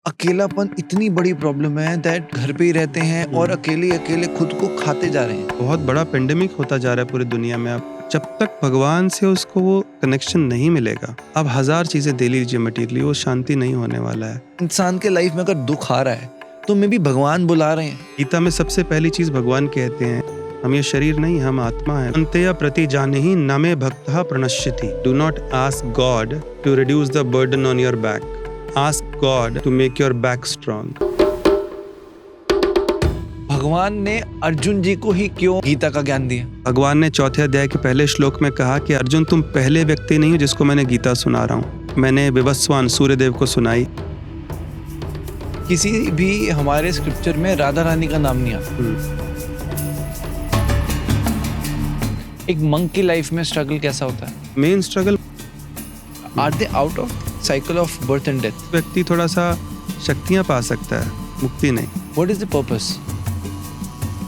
अकेलापन इतनी बड़ी प्रॉब्लम है दैट घर पे ही रहते हैं और अकेले अकेले खुद को खाते जा रहे हैं। बहुत बड़ा पेंडेमिक होता जा रहा है पूरी दुनिया में। अब जब तक भगवान से उसको वो कनेक्शन नहीं मिलेगा, अब 1000 चीजें दे लीजिए मटीरियली, वो शांति नहीं होने वाला है। इंसान के लाइफ में अगर दुख आ रहा है तो मे भी भगवान बुला रहे हैं। गीता में सबसे पहली चीज भगवान कहते हैं, हम ये शरीर नहीं, हम आत्मा है। अंतया प्रति जाने ही न मे भक्तः प्रणश्यति। Do not ask God to reduce the burden on your back, ask God to make your back strong. भगवान ने अर्जुन जी को ही क्यों गीता का ज्ञान दिया? भगवान ने चौथे अध्याय के पहले श्लोक में कहा कि अर्जुन, तुम पहले व्यक्ति नहीं हो जिसको मैंने गीता सुना रहा हूँ। मैंने विवस्वान सूर्यदेव को सुनाई। किसी भी हमारे स्क्रिप्चर में राधा रानी का नाम नहीं आता। एक मंक की लाइफ में स्ट्रगल कैसा होता है? Main struggle, are they out of cycle of birth and death? व्यक्ति थोड़ा सा शक्तियाँ पा सकता है, मुक्ति नहीं। What is the purpose?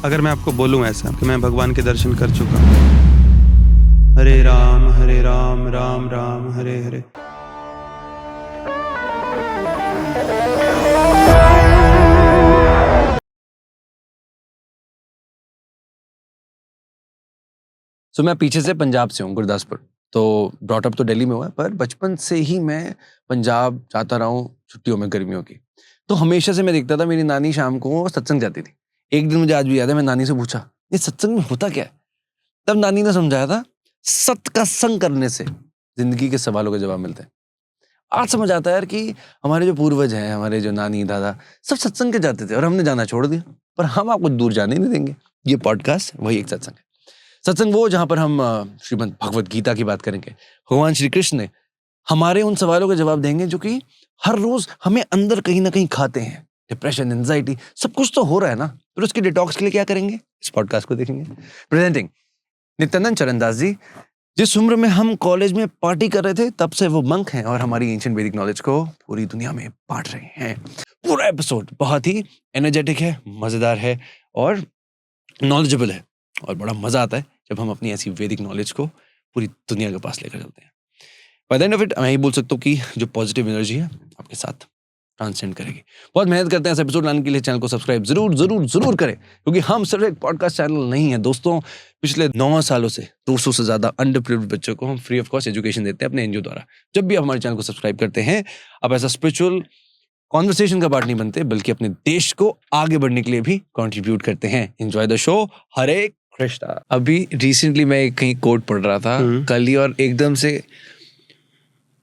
अगर मैं आपको बोलूं ऐसा कि मैं भगवान के दर्शन कर चुका हूं, हरे राम राम राम हरे हरे। सो मैं पीछे से पंजाब से हूँ, गुरदासपुर। तो ब्रॉटअप तो दिल्ली में हुआ है, पर बचपन से ही मैं पंजाब जाता रहा हूँ छुट्टियों में, गर्मियों की। तो हमेशा से मैं देखता था, मेरी नानी शाम को सत्संग जाती थी। एक दिन मुझे आज भी याद है, मैं नानी से पूछा ये सत्संग में होता क्या है? तब नानी ने समझाया था, सत्य का संग करने से जिंदगी के सवालों के जवाब मिलते हैं। आज समझ आता है यार कि हमारे जो पूर्वज हैं, हमारे जो नानी दादा, सब सत्संग के जाते थे और हमने जाना छोड़ दिया। पर हम आपको दूर जाने नहीं देंगे। ये पॉडकास्ट वही एक सत्संग है। सत्संग वो जहां पर हम श्रीमद् भगवत गीता की बात करेंगे। भगवान श्री कृष्ण ने हमारे उन सवालों के जवाब देंगे जो कि हर रोज हमें अंदर कहीं ना कहीं खाते हैं। डिप्रेशन, एंजाइटी, सब कुछ तो हो रहा है ना, फिर उसके डिटॉक्स के लिए क्या करेंगे? इस पॉडकास्ट को देखेंगे। प्रेजेंटिंग नित्यानंद चरणदास जी। जिस उम्र में हम कॉलेज में पार्टी कर रहे थे, तब से वो मंक हैं और हमारी एंशिएंट वैदिक नॉलेज को पूरी दुनिया में बांट रहे हैं। पूरा एपिसोड बहुत ही एनर्जेटिक है, मजेदार है और नॉलेजेबल है, और बड़ा मजा आता है जब हम अपनी ऐसी वैदिक नॉलेज को पूरी दुनिया के पास लेकर चलते हैं। By the end of it मैं ही बोल सकता हूँ कि जो पॉजिटिव एनर्जी है आपके साथ ट्रांसेंड करेगी। बहुत मेहनत करते हैं इस एपिसोड लाने के लिए। चैनल को सब्सक्राइब जरूर करें, क्योंकि हम सिर्फ एक पॉडकास्ट चैनल नहीं है दोस्तों। पिछले 9 सालों से 200 से ज्यादा अंडर प्रिविलेज्ड बच्चों को हम फ्री ऑफ कॉस्ट एजुकेशन देते हैं अपने एनजीओ द्वारा। जब भी आप हमारे चैनल को सब्सक्राइब करते हैं, आप ऐसा स्पिरिचुअल कॉन्वर्सेशन का पार्ट नहीं बनते, बल्कि अपने देश को आगे बढ़ने के लिए भी कंट्रीब्यूट करते हैं। Enjoy the show. Hare Krishna. अभी रिसेंटली मैं कहीं कोट पढ़ रहा था कल ही, और एकदम से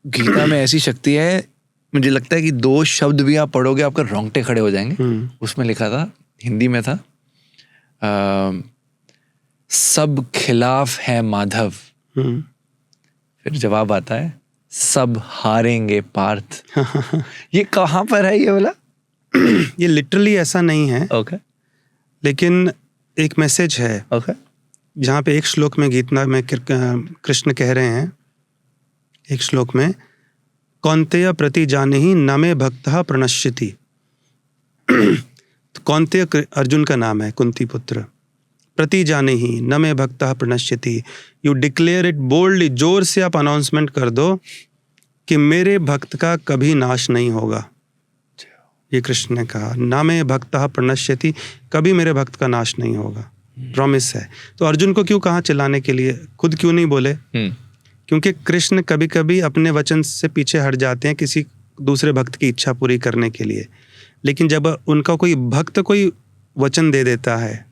गीता में ऐसी शक्ति है, मुझे लगता है कि 2 शब्द भी आप पढ़ोगे आपका रोंगटे खड़े हो जाएंगे। उसमें लिखा था, हिंदी में था, सब खिलाफ है माधव। फिर जवाब आता है, सब हारेंगे पार्थ। ये कहाँ पर है ये वाला? ये लिटरली ऐसा नहीं है, ओके, लेकिन एक मैसेज है। ओके, जहाँ पे एक श्लोक में गीता में कृष्ण कह रहे हैं, एक श्लोक में, कौन्तेय प्रति जाने ही न मे भक्तः प्रणश्यति। तो कौन्तेय अर्जुन का नाम है, कुंती पुत्र। प्रति जाने ही न मे भक्तः प्रणश्यति, यू डिक्लेयर इट बोल्डली। जोर से आप अनाउंसमेंट कर दो कि मेरे भक्त का कभी नाश नहीं होगा। ये कृष्ण ने कहा, न मे भक्तः प्रणश्यति, कभी मेरे भक्त का नाश नहीं होगा, प्रॉमिस है। तो अर्जुन को क्यों कहा चिल्लाने के लिए? खुद क्यों नहीं बोले? क्योंकि कृष्ण कभी कभी अपने वचन से पीछे हट जाते हैं किसी दूसरे भक्त की इच्छा पूरी करने के लिए। लेकिन जब उनका कोई भक्त कोई वचन दे देता है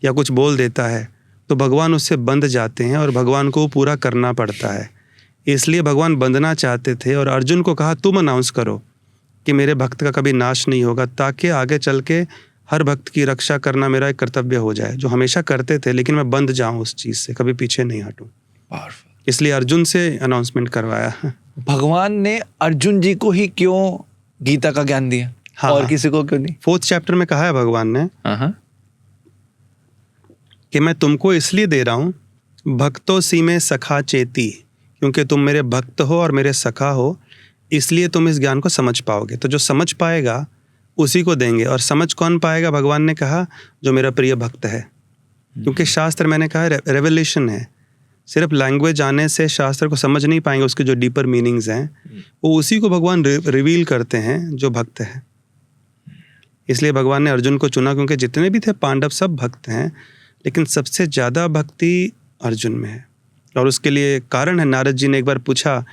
या कुछ बोल देता है, तो भगवान उससे बंध जाते हैं और भगवान को पूरा करना पड़ता है। इसलिए भगवान बंधना चाहते थे और अर्जुन को कहा, तुम अनाउंस करो कि मेरे भक्त का कभी नाश नहीं होगा, ताकि आगे चल के हर भक्त की रक्षा करना मेरा एक कर्तव्य हो जाए, जो हमेशा करते थे, लेकिन मैं बंध जाऊं उस चीज से, कभी पीछे नहीं हटूं। इसलिए अर्जुन से अनाउंसमेंट करवाया। भगवान ने अर्जुन जी को ही क्यों गीता का ज्ञान दिया? हाँ, और किसी को क्यों नहीं? 4th चैप्टर में कहा है भगवान ने कि मैं तुमको इसलिए दे रहा हूं, भक्तों सी में सखा चेती, क्योंकि तुम मेरे भक्त हो और मेरे सखा हो, इसलिए तुम इस ज्ञान को समझ पाओगे। तो जो समझ पाएगा उसी को देंगे। और समझ कौन पाएगा? भगवान ने कहा, जो मेरा प्रिय भक्त है। क्योंकि शास्त्र, मैंने कहा, रेवलेशन है। सिर्फ लैंग्वेज आने से शास्त्र को समझ नहीं पाएंगे, उसके जो डीपर मीनिंग्स हैं वो उसी को भगवान रिवील करते हैं जो भक्त है। इसलिए भगवान ने अर्जुन को चुना, क्योंकि जितने भी थे पांडव सब भक्त हैं, लेकिन सबसे ज़्यादा भक्ति अर्जुन में है। और उसके लिए कारण है, नारद जी ने एक बार पूछा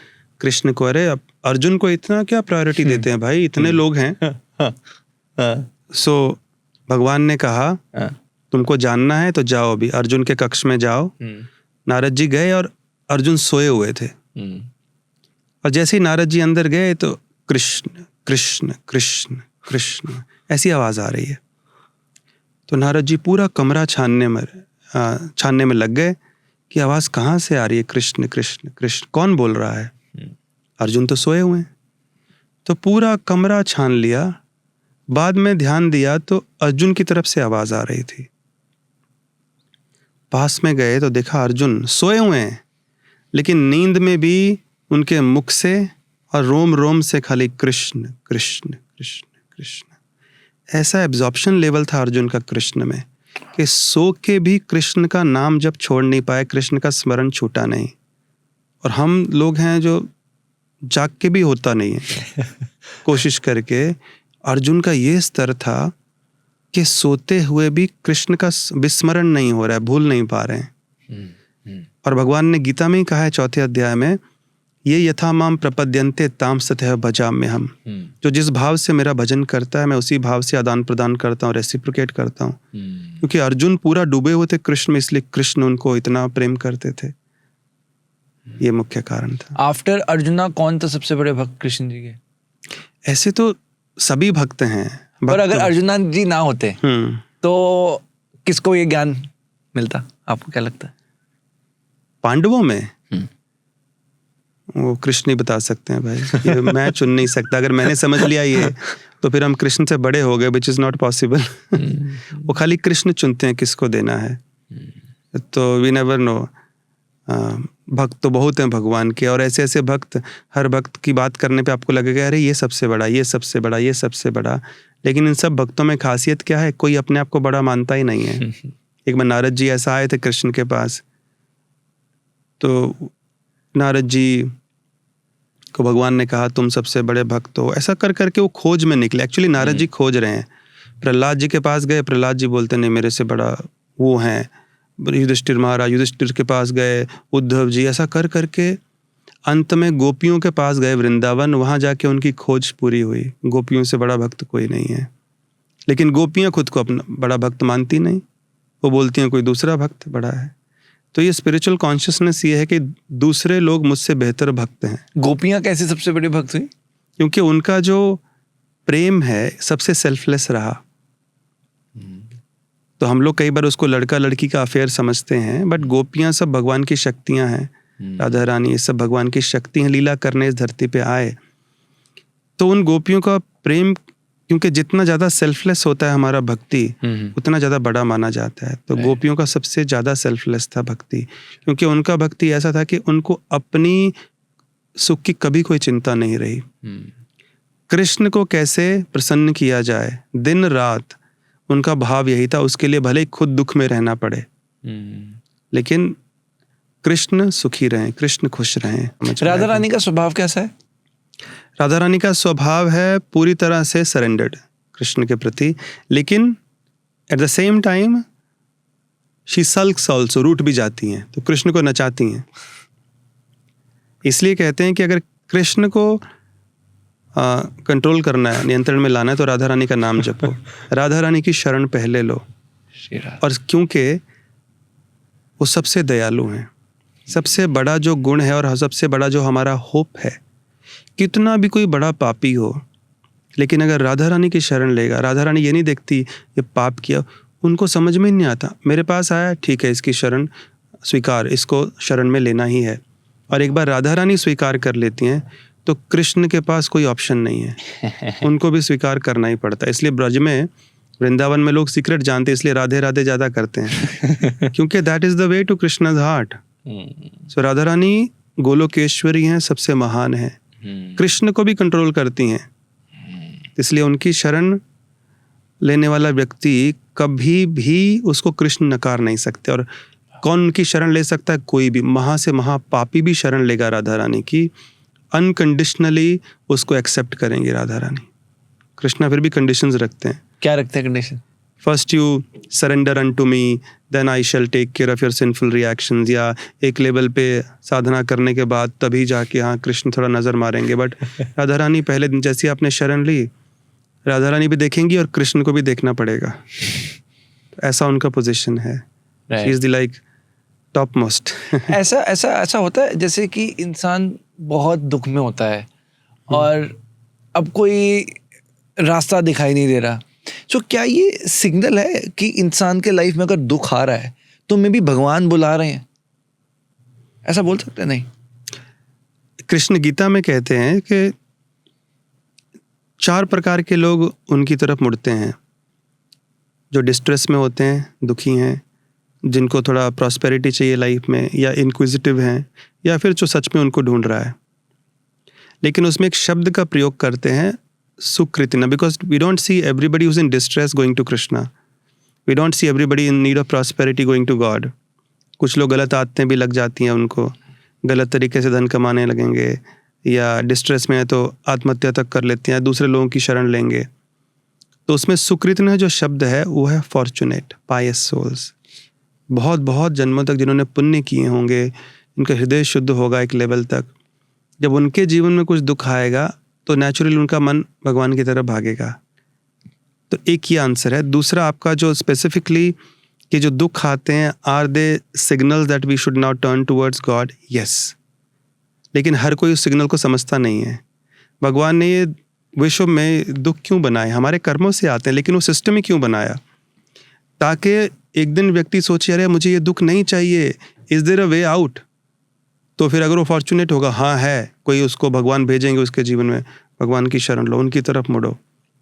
कृष्ण को, अरे अब अर्जुन को इतना क्या प्रायोरिटी देते हैं भाई, इतने लोग हैं। सो भगवान ने कहा तुमको जानना है तो जाओ, अभी अर्जुन के कक्ष में जाओ। नारद जी गए और अर्जुन सोए हुए थे। और जैसे ही नारद जी अंदर गए तो कृष्ण कृष्ण कृष्ण कृष्ण ऐसी आवाज आ रही है। तो नारद जी पूरा कमरा छानने में लग गए कि आवाज कहाँ से आ रही है, कृष्ण कृष्ण कृष्ण, कौन बोल रहा है। अर्जुन तो सोए हुए हैं। तो पूरा कमरा छान लिया, बाद में ध्यान दिया तो अर्जुन की तरफ से आवाज आ रही थी। पास में गए तो देखा अर्जुन सोए हुए हैं, लेकिन नींद में भी उनके मुख से और रोम रोम से खाली कृष्ण कृष्ण कृष्ण कृष्ण। ऐसा एब्जॉर्प्शन लेवल था अर्जुन का कृष्ण में कि सो के भी कृष्ण का नाम जब छोड़ नहीं पाए, कृष्ण का स्मरण छूटा नहीं। और हम लोग हैं जो जाग के भी होता नहीं है कोशिश करके। अर्जुन का ये स्तर था कि सोते हुए भी कृष्ण का विस्मरण नहीं हो रहा है, भूल नहीं पा रहे हैं। और भगवान ने गीता में ही कहा है 4थे अध्याय में, ये यथा माम प्रपद्यन्ते ताम सतः भजाम्य हम। जो जिस भाव से मेरा भजन करता है मैं उसी भाव से आदान प्रदान करता हूँ, रेसिप्रोकेट करता हूँ। क्योंकि अर्जुन पूरा डूबे हुए थे कृष्ण में, इसलिए कृष्ण उनको इतना प्रेम करते थे। ये मुख्य कारण था। आफ्टर अर्जुना कौन था सबसे बड़े भक्त कृष्ण जी के? ऐसे तो सभी भक्त हैं, पर अगर अर्जुना जी ना होते तो किसको ये ज्ञान मिलता, आपको क्या लगता है? पांडवों में वो कृष्ण ही बता सकते हैं भाई, ये मैं चुन नहीं सकता। अगर मैंने समझ लिया ये तो फिर हम कृष्ण से बड़े हो गए, विच इज नॉट पॉसिबल। वो खाली कृष्ण चुनते हैं किसको देना है। तो वी नेवर नो। भक्त तो बहुत हैं भगवान के, और ऐसे ऐसे भक्त, हर भक्त की बात करने पे आपको लगेगा अरे ये सबसे बड़ा, ये सबसे बड़ा, ये सबसे बड़ा। लेकिन इन सब भक्तों में खासियत क्या है, कोई अपने आप को बड़ा मानता ही नहीं है। एक बार नारद जी ऐसा आए थे कृष्ण के पास, तो नारद जी को भगवान ने कहा तुम सबसे बड़े भक्त हो। ऐसा कर करके वो खोज में निकले। एक्चुअली नारद जी खोज रहे हैं। प्रहलाद जी के पास गए, प्रहलाद जी बोलते नहीं मेरे से बड़ा वो हैं। युधिष्ठिर महाराज, युधिष्ठिर के पास गए, उद्धव जी, ऐसा कर करके अंत में गोपियों के पास गए वृंदावन। वहाँ जाके उनकी खोज पूरी हुई। गोपियों से बड़ा भक्त कोई नहीं है। लेकिन गोपियाँ खुद को अपना बड़ा भक्त मानती नहीं, वो बोलती हैं कोई दूसरा भक्त बड़ा है। तो ये स्पिरिचुअल कॉन्शियसनेस ये है कि दूसरे लोग मुझसे बेहतर भक्त हैं। गोपियाँ कैसे सबसे बड़ी भक्त हुई? क्योंकि उनका जो प्रेम है सबसे सेल्फलेस रहा। तो हम लोग कई बार उसको लड़का लड़की का अफेयर समझते हैं, बट गोपियाँ सब भगवान की शक्तियाँ हैं। राधा रानी ये सब भगवान की शक्ति हैं, लीला करने इस धरती पे आए। तो उन गोपियों का प्रेम, क्योंकि जितना ज़्यादा सेल्फलेस होता है हमारा भक्ति उतना ज़्यादा बड़ा माना जाता है। तो गोपियों का सबसे ज़्यादा सेल्फलेस था भक्ति, क्योंकि उनका भक्ति ऐसा था कि उनको अपनी सुख की कभी कोई चिंता नहीं रही। कृष्ण को कैसे प्रसन्न किया जाए, दिन रात उनका भाव यही था। उसके लिए भले ही खुद दुख में रहना पड़े, लेकिन कृष्ण सुखी रहें, कृष्ण खुश रहें। राधा रानी का स्वभाव कैसा है? राधा रानी का स्वभाव है पूरी तरह से सरेंडर्ड कृष्ण के प्रति, लेकिन at the same time she sulks also, रूठ भी जाती हैं, तो कृष्ण को नचाती हैं। इसलिए कहते हैं कि अगर कृष्ण को कंट्रोल करना है, नियंत्रण में लाना है, तो राधा रानी का नाम जपो, राधा रानी की शरण पहले लो। और क्योंकि वो सबसे दयालु हैं, सबसे बड़ा जो गुण है और सबसे बड़ा जो हमारा होप है, कितना भी कोई बड़ा पापी हो, लेकिन अगर राधा रानी की शरण लेगा, राधा रानी ये नहीं देखती ये पाप किया, उनको समझ में नहीं आता, मेरे पास आया ठीक है इसकी शरण स्वीकार, इसको शरण में लेना ही है। और एक बार राधा रानी स्वीकार कर लेती हैं तो कृष्ण के पास कोई ऑप्शन नहीं है, उनको भी स्वीकार करना ही पड़ता है। इसलिए ब्रज में, वृंदावन में लोग सीक्रेट जानते, इसलिए राधे राधे ज़्यादा करते हैं क्योंकि that is the way to Krishna's heart. So Radha Rani Golokeshwari हैं, सबसे महान हैं, कृष्ण को भी कंट्रोल करती हैं। इसलिए उनकी शरण लेने वाला व्यक्ति कभी भी उसको कृष्ण नकार नहीं सकते। और कौन उनकी शरण ले सकता है? कोई भी, महा से महापापी भी शरण लेगा राधा रानी की, अनकंडीशनली उसको एक्सेप्ट करेंगे राधा रानी। कृष्णा फिर भी कंडीशंस रखते हैं। क्या रखते हैं condition? First you surrender unto me, then I shall take care of your sinful reactions, या एक लेवल पे साधना करने के बाद तभी जाके हाँ कृष्ण थोड़ा नजर मारेंगे। बट राधा रानी पहले दिन जैसी आपने शरण ली, राधा रानी भी देखेंगी और कृष्ण को भी देखना पड़ेगा। ऐसा उनका पोजीशन है। She is the like top most. ऐसा होता है जैसे कि इंसान बहुत दुख में होता है और अब कोई रास्ता दिखाई नहीं दे रहा, तो क्या ये सिग्नल है कि इंसान के लाइफ में अगर दुख आ रहा है तो मे भी भगवान बुला रहे हैं? ऐसा बोल सकते हैं? नहीं, कृष्ण गीता में कहते हैं कि 4 प्रकार के लोग उनकी तरफ मुड़ते हैं। जो डिस्ट्रेस में होते हैं, दुखी हैं, जिनको थोड़ा प्रॉस्पेरिटी चाहिए लाइफ में, या इनक्विजिटिव हैं, या फिर जो सच में उनको ढूंढ रहा है। लेकिन उसमें एक शब्द का प्रयोग करते हैं, सुकृतिना, because we don't see everybody who's in distress going to Krishna, we don't see everybody in need of prosperity going to God. कुछ लोग गलत आदतें भी लग जाती हैं उनको, गलत तरीके से धन कमाने लगेंगे, या डिस्ट्रेस में है तो आत्महत्या तक कर लेते हैं, दूसरे लोगों की शरण लेंगे। तो उसमें सुकृतिना जो शब्द है वो है फॉर्चुनेट, पायस सोल्स। बहुत बहुत जन्मों तक जिन्होंने पुण्य किए होंगे, इनका हृदय शुद्ध होगा एक लेवल तक, जब उनके जीवन में कुछ दुख आएगा तो नेचुरली उनका मन भगवान की तरफ भागेगा। तो एक ही आंसर है। दूसरा आपका जो स्पेसिफिकली कि जो दुख आते हैं, are they signals that we should now turn towards God? Yes. लेकिन हर कोई उस सिग्नल को समझता नहीं है। भगवान ने ये विश्व में दुख क्यों बनाए? हमारे कर्मों से आते हैं, लेकिन वो सिस्टम ही क्यों बनाया? ताकि एक दिन व्यक्ति सोचे अरे मुझे ये दुख नहीं चाहिए, is there a way out? तो फिर अगर वो फॉर्चुनेट होगा, हाँ है, कोई उसको भगवान भेजेंगे उसके जीवन में, भगवान की शरण लो, उनकी तरफ मुड़ो,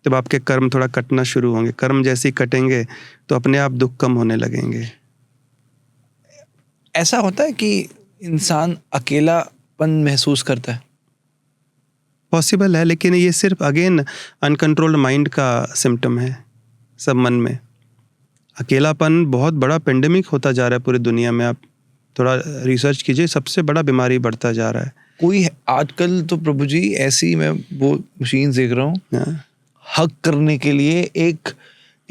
तब आपके कर्म थोड़ा कटना शुरू होंगे। कर्म जैसे ही कटेंगे तो अपने आप दुख कम होने लगेंगे। ऐसा होता है कि इंसान अकेलापन महसूस करता है? पॉसिबल है, लेकिन ये सिर्फ अगेन अनकंट्रोल्ड माइंड का सिम्टम है। सब मन में अकेलापन बहुत बड़ा पेंडेमिक होता जा रहा है पूरी दुनिया में। आप थोड़ा रिसर्च कीजिए, सबसे बड़ा बीमारी बढ़ता जा रहा है। कोई आजकल तो प्रभु जी ऐसी मैं वो मशीन देख रहा हूँ, हक करने के लिए एक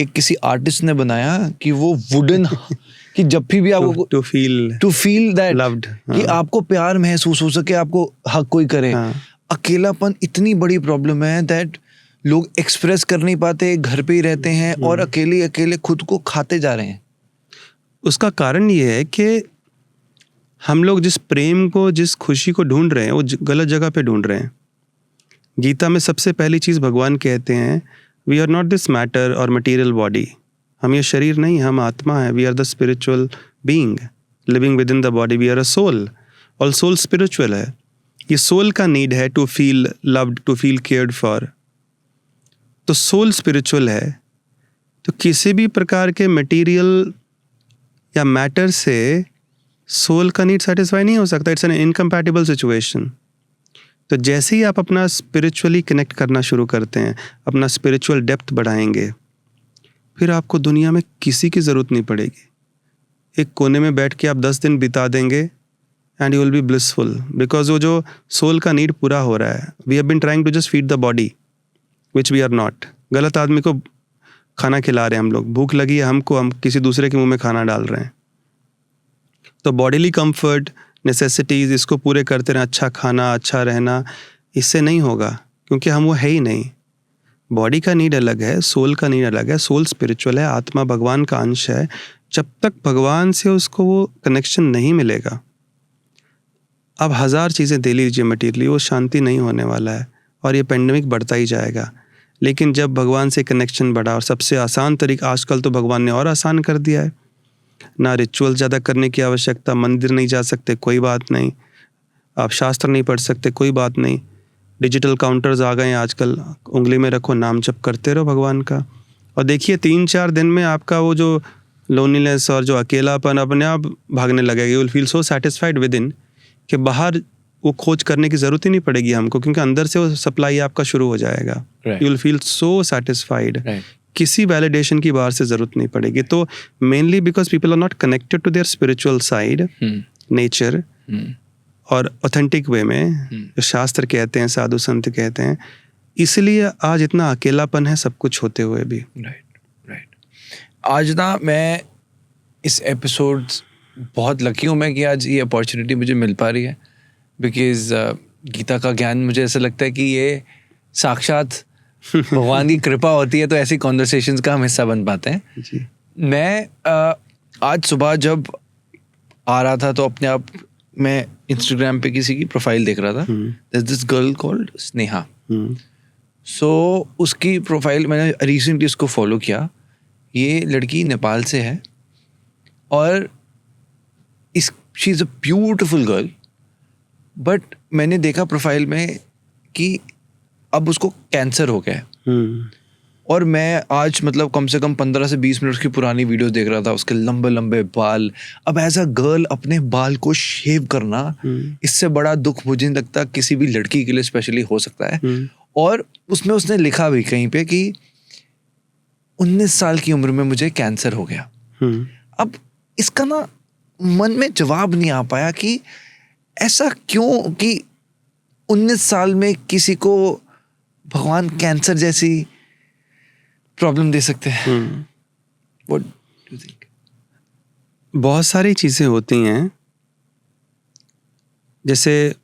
किसी आर्टिस्ट ने बनाया कि वो वुडन कि जब भी आपको टू फील दैट लव्ड, कि आपको प्यार महसूस हो सके, आपको हक कोई करे। अकेलापन इतनी बड़ी प्रॉब्लम है दैट लोग एक्सप्रेस कर नहीं पाते, घर पे ही रहते हैं और अकेले खुद को खाते जा रहे हैं। उसका कारण ये है कि हम लोग जिस प्रेम को, जिस खुशी को ढूंढ रहे हैं, वो गलत जगह पे ढूंढ रहे हैं। गीता में सबसे पहली चीज़ भगवान कहते हैं, we are not this matter और मटीरियल बॉडी। हम ये शरीर नहीं, हम आत्मा है। We are the spiritual being living within the body. We are a soul, और सोल स्पिरिचुअल है। ये सोल का नीड है to feel loved, to feel cared for. तो सोल स्पिरिचुअल है, तो किसी भी प्रकार के मटेरियल या मैटर से सोल का नीड सेटिस्फाई नहीं हो सकता। It's an incompatible situation. तो जैसे ही आप अपना स्पिरिचुअली कनेक्ट करना शुरू करते हैं, अपना स्पिरिचुअल डेप्थ बढ़ाएंगे, फिर आपको दुनिया में किसी की ज़रूरत नहीं पड़ेगी। एक कोने में बैठ के आप 10 दिन बिता देंगे and you will be blissful, because वो जो सोल का नीड पूरा हो रहा है। We have been trying to just feed the body which we are not. गलत आदमी को खाना खिला रहे हैं हम लोग, भूख लगी है हमको, हम किसी दूसरे के मुंह में खाना डाल रहे हैं। तो बॉडीली कंफर्ट, नेसेसिटीज़, इसको पूरे करते रहें, अच्छा खाना, अच्छा रहना, इससे नहीं होगा, क्योंकि हम वो है ही नहीं। बॉडी का नीड अलग है, सोल का नीड अलग है। सोल स्पिरिचुअल है, आत्मा भगवान का अंश है। जब तक भगवान से उसको वो कनेक्शन नहीं मिलेगा, अब 1000 चीज़ें दे लीजिए मटीरियली, वो शांति नहीं होने वाला है और ये पेंडेमिक बढ़ता ही जाएगा। लेकिन जब भगवान से कनेक्शन बढ़ा, और सबसे आसान तरीका आजकल तो भगवान ने और आसान कर दिया है, ना रिचुअल ज़्यादा करने की आवश्यकता, मंदिर नहीं जा सकते कोई बात नहीं, आप शास्त्र नहीं पढ़ सकते कोई बात नहीं, डिजिटल काउंटर्स आ गए हैं आजकल, उंगली में रखो, नाम जप करते रहो भगवान का, और देखिए 3-4 दिन में आपका वो जो लोनलीनेस और जो अकेलापन अपने आप भागने लगेगा। You will feel so satisfied with in कि बाहर वो खोज करने की ज़रूरत ही नहीं पड़ेगी हमको, क्योंकि अंदर से वो सप्लाई आपका शुरू हो जाएगा। You will feel so satisfied किसी वैलिडेशन की बाहर से ज़रूरत नहीं पड़ेगी. तो mainly because people are not connected to their spiritual side, nature, और ऑथेंटिक वे में जो शास्त्र कहते हैं, साधु संत कहते हैं, इसलिए आज इतना अकेलापन है सब कुछ होते हुए भी. राइट. आज ना मैं इस एपिसोड बहुत लकी हूँ मैं कि आज ये अपॉर्चुनिटी मुझे मिल पा रही है, बिकॉज गीता का ज्ञान मुझे ऐसा लगता है कि ये साक्षात भगवान की कृपा होती है, तो ऐसी कॉन्वर्सेशंस का हम हिस्सा बन पाते हैं. जी. मैं आज सुबह जब आ रहा था तो अपने आप मैं इंस्टाग्राम पे किसी की प्रोफाइल देख रहा था. There's this girl called Sneha. सो उसकी प्रोफाइल मैंने रिसेंटली उसको फॉलो किया. ये लड़की नेपाल से है और she is a beautiful girl, but मैंने देखा प्रोफाइल में कि अब उसको कैंसर हो गया है. और मैं आज मतलब कम से कम 15 से 20 मिनट की पुरानी वीडियोस देख रहा था. उसके लंबे लंबे बाल. अब एज अ गर्ल अपने बाल को शेव करना, इससे बड़ा दुख मुझे नहीं लगता किसी भी लड़की के लिए स्पेशली हो सकता है. और उसमें उसने लिखा भी कहीं पे कि 19 साल की उम्र में मुझे कैंसर हो गया. अब इसका ना मन में जवाब नहीं आ पाया कि ऐसा क्यों कि 19 साल में किसी को भगवान कैंसर जैसी प्रॉब्लम दे सकते हैं. What do you think? बहुत सारी चीज़ें होती हैं, जैसे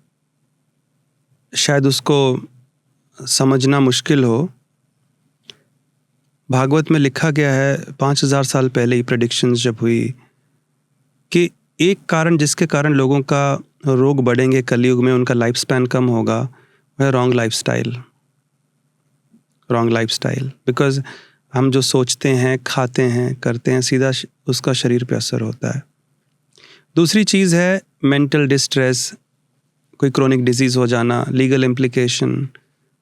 शायद उसको समझना मुश्किल हो. भागवत में लिखा गया है 5000 साल पहले ही प्रेडिक्शंस जब हुई कि एक कारण जिसके कारण लोगों का रोग बढ़ेंगे कलयुग में, उनका लाइफ स्पैन कम होगा, वह रॉन्ग लाइफस्टाइल. बिकॉज हम जो सोचते हैं, खाते हैं, करते हैं, सीधा उसका शरीर पे असर होता है. दूसरी चीज़ है मेंटल डिस्ट्रेस, कोई क्रोनिक डिजीज़ हो जाना, लीगल इम्प्लिकेशन,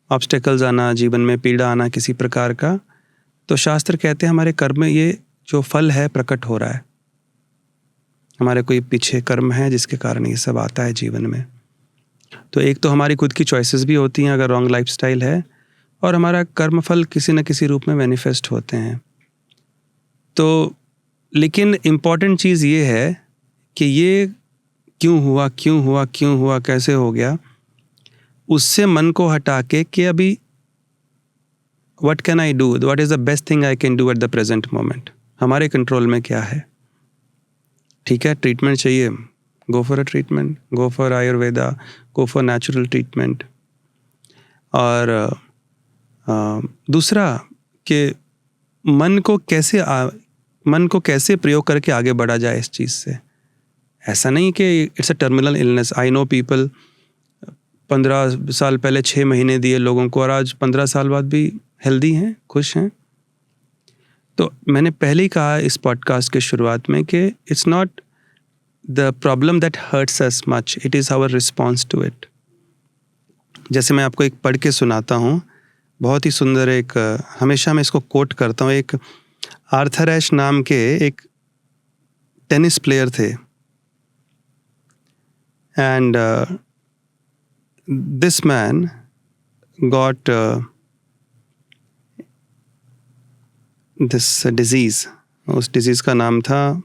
ऑब्स्टेकल्स आना, जीवन में पीड़ा आना किसी प्रकार का. तो शास्त्र कहते हैं हमारे कर्म में ये जो फल है प्रकट हो रहा है. हमारे कोई पीछे कर्म है जिसके कारण ये सब आता है जीवन में. तो एक तो हमारी खुद की चॉइसेस भी होती हैं अगर रॉन्ग लाइफस्टाइल है, और हमारा कर्मफल किसी न किसी रूप में मैनिफेस्ट होते हैं. तो लेकिन इम्पॉर्टेंट चीज़ ये है कि ये क्यों हुआ, कैसे हो गया, उससे मन को हटा के कि अभी what can I do, what is the best thing I can do at the present moment. हमारे कंट्रोल में क्या है. ठीक है, ट्रीटमेंट चाहिए, go for a treatment, go for Ayurveda, go for natural treatment. और दूसरा कि मन को कैसे प्रयोग करके आगे बढ़ा जाए इस चीज़ से. ऐसा नहीं कि it's a terminal illness. I know people 15 साल पहले 6 महीने दिए लोगों को और आज 15 साल बाद भी हेल्दी हैं, खुश हैं. तो मैंने पहले ही कहा इस पॉडकास्ट के शुरुआत में कि it's not the problem that hurts us much, it is our response to it. जैसे मैं आपको एक पढ़ के सुनाता हूँ, बहुत ही सुंदर एक, हमेशा मैं इसको कोट करता हूँ. एक आर्थर एश नाम के एक टेनिस प्लेयर थे, and this man got this disease. उस डिजीज़ का नाम था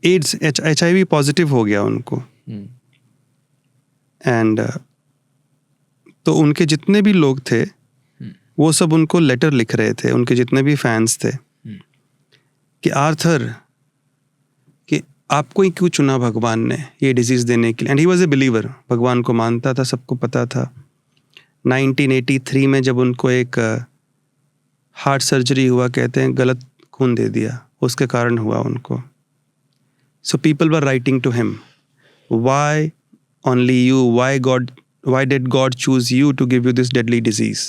एड्स. HIV पॉजिटिव हो गया उनको. एंड तो उनके जितने भी लोग थे वो सब उनको लेटर लिख रहे थे, उनके जितने भी फैंस थे, कि आर्थर, कि आपको ही क्यों चुना भगवान ने ये डिजीज़ देने के लिए. And he was a believer, भगवान को मानता था, सबको पता था. 1983 में जब उनको एक हार्ट सर्जरी हुआ, कहते हैं गलत खून दे दिया, उसके कारण हुआ उनको. So people were writing to him, why only you, why did God choose you to give you this deadly disease?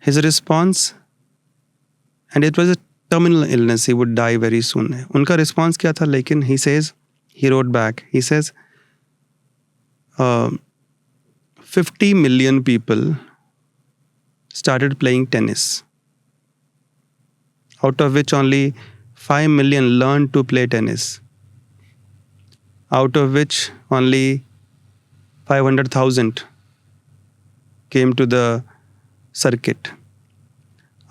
His response, and it was a terminal illness, he would die very soon. उनका response क्या था, लेकिन he wrote back, he says 50 million people started playing tennis, out of which only 5 million learned to play tennis, out of which only 500,000 came to the circuit,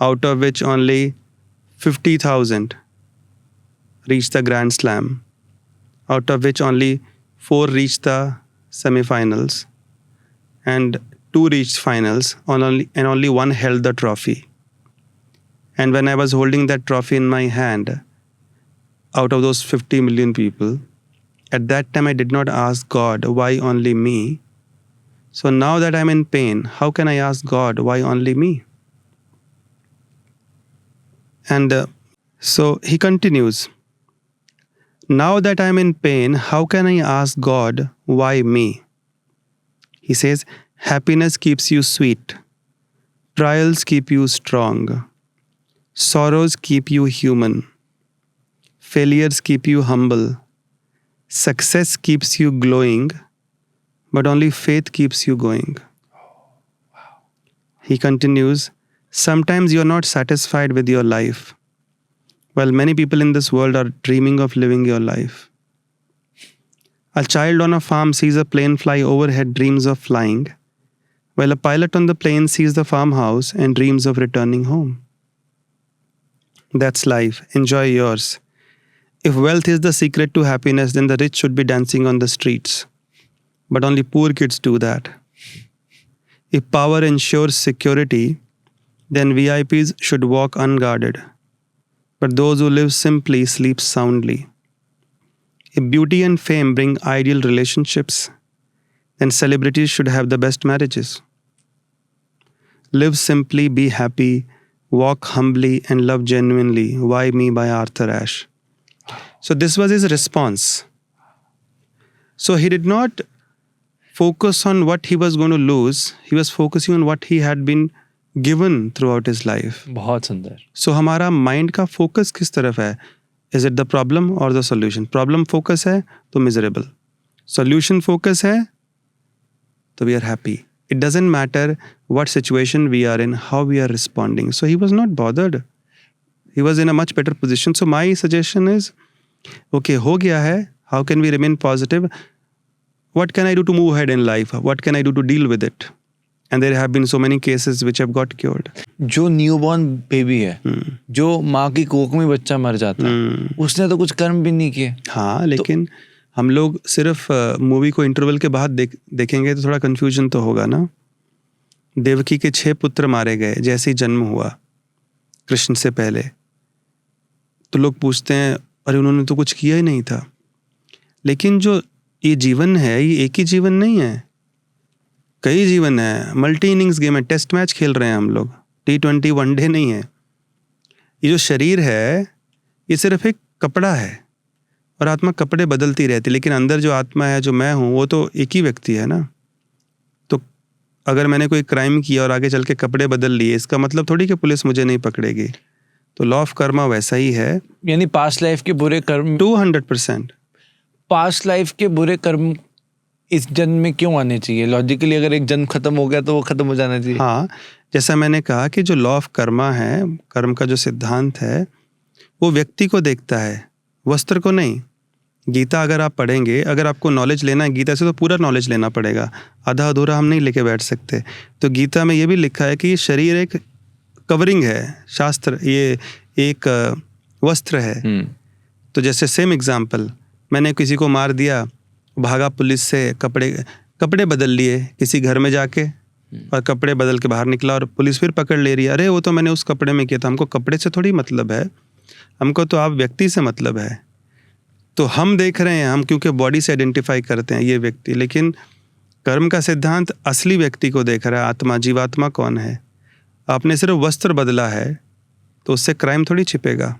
out of which only 50,000 reached the Grand Slam, out of which only 4 reached the semi-finals, and 2 reached finals, and only 1 held the trophy. And when I was holding that trophy in my hand, out of those 50 million people, at that time I did not ask God, why only me? So now that I'm in pain, how can I ask God, why only me? And so he continues, now that I'm in pain, how can I ask God, why me? He says, happiness keeps you sweet, trials keep you strong, sorrows keep you human, failures keep you humble, success keeps you glowing, but only faith keeps you going. He continues, sometimes you're not satisfied with your life, while many people in this world are dreaming of living your life. A child on a farm sees a plane fly overhead, dreams of flying, while a pilot on the plane sees the farmhouse and dreams of returning home. That's life. Enjoy yours. If wealth is the secret to happiness, then the rich should be dancing on the streets. But only poor kids do that. If power ensures security, then VIPs should walk unguarded. But those who live simply sleep soundly. If beauty and fame bring ideal relationships, then celebrities should have the best marriages. Live simply, be happy, walk humbly, and love genuinely. Why Me by Arthur Ashe. So this was his response. So he did not focus on what he was going to lose. He was focusing on what he had been given throughout his life. बहुत सुंदर. So हमारा mind का focus किस तरफ है? Is it the problem or the solution? Problem focus है तो miserable. Solution focus है तो we are happy. It doesn't matter what situation we are in, how we are responding. So he was not bothered. He was in a much better position. So my suggestion is, okay, हो गया है. How can we remain positive? What can I do to move ahead in life? What can I do to deal with it? And there have been so many cases which have got cured. जो newborn baby है, जो माँ की कोख में बच्चा मर जाता है, उसने तो कुछ कर्म भी नहीं किए. हाँ, लेकिन हम लोग सिर्फ मूवी को इंटरवल के बाद देखेंगे तो थोड़ा कंफ्यूजन तो होगा ना. देवकी के 6 पुत्र मारे गए जैसे ही जन्म हुआ कृष्ण से पहले. तो लोग पूछते हैं, अरे उन्होंने तो कुछ किया ही नहीं था. लेकिन जो ये जीवन है, ये एक ही जीवन नहीं है, कई जीवन है. मल्टी इनिंग्स गेम है. टेस्ट मैच खेल रहे हैं हम लोग. T20 वनडे नहीं है. ये जो शरीर है ये सिर्फ एक कपड़ा है और आत्मा कपड़े बदलती रहती है. लेकिन अंदर जो आत्मा है, जो मैं हूँ, वो तो एक ही व्यक्ति है ना. तो अगर मैंने कोई क्राइम किया और आगे चल के कपड़े बदल लिए, इसका मतलब थोड़ी कि पुलिस मुझे नहीं पकड़ेगी. तो लॉ ऑफ कर्मा वैसा ही है. यानी पास्ट लाइफ के बुरे कर्म 200%. पास्ट लाइफ के बुरे कर्म इस जन्म में क्यों आने चाहिए? लॉजिकली अगर एक जन्म खत्म हो गया तो वो खत्म हो जाना चाहिए. हाँ, जैसा मैंने कहा कि जो लॉ ऑफ कर्मा है, कर्म का जो सिद्धांत है, वो व्यक्ति को देखता है, वस्त्र को नहीं. गीता अगर आप पढ़ेंगे, अगर आपको नॉलेज लेना है गीता से, तो पूरा नॉलेज लेना पड़ेगा. आधा अधूरा हम नहीं लेके बैठ सकते. तो गीता में ये भी लिखा है कि शरीर एक कवरिंग है, शास्त्र ये एक वस्त्र है. तो जैसे सेम एग्जाम्पल, मैंने किसी को मार दिया, भागा पुलिस से, कपड़े बदल लिए किसी घर में जाके, और कपड़े बदल के बाहर निकला और पुलिस फिर पकड़ ले रही है. अरे वो तो मैंने उस कपड़े में किया था. हमको कपड़े से थोड़ी मतलब है, हमको तो आप व्यक्ति से मतलब है. तो हम देख रहे हैं, हम क्योंकि बॉडी से आइडेंटिफाई करते हैं ये व्यक्ति, लेकिन कर्म का सिद्धांत असली व्यक्ति को देख रहा है. आत्मा, जीवात्मा कौन है? आपने सिर्फ वस्त्र बदला है तो उससे क्राइम थोड़ी छिपेगा.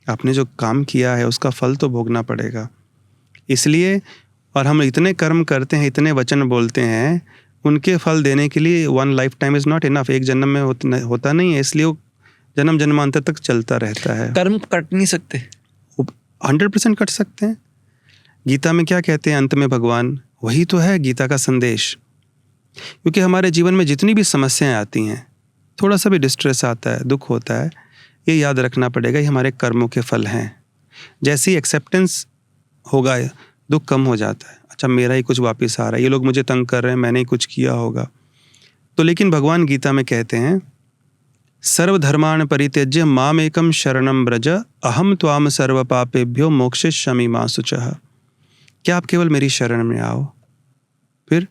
आपने जो काम किया है उसका फल तो भोगना पड़ेगा. इसलिए, और हम इतने कर्म करते हैं, इतने वचन बोलते हैं, उनके फल देने के लिए 1 life time is not enough. एक जन्म में होता नहीं है. इसलिए वो जन्म जन्मांतर तक चलता रहता है. कर्म कट नहीं सकते. 100% कट सकते हैं. गीता में क्या कहते हैं अंत में भगवान? वही तो है गीता का संदेश. क्योंकि हमारे जीवन में जितनी भी समस्याएं आती हैं, थोड़ा सा भी डिस्ट्रेस आता है, दुख होता है, ये याद रखना पड़ेगा, ये हमारे कर्मों के फल हैं. जैसे ही एक्सेप्टेंस होगा, दुख कम हो जाता है. अच्छा, मेरा ही कुछ वापस आ रहा है, ये लोग मुझे तंग कर रहे हैं, मैंने ही कुछ किया होगा. तो लेकिन भगवान गीता में कहते हैं सर्वधर्मान् परित्यज्य मामेकं शरणं व्रज अहम त्वाम सर्व पापेभ्यो मोक्षयिष्यामि मा शुचः। क्या आप केवल मेरी शरण में आओ, फिर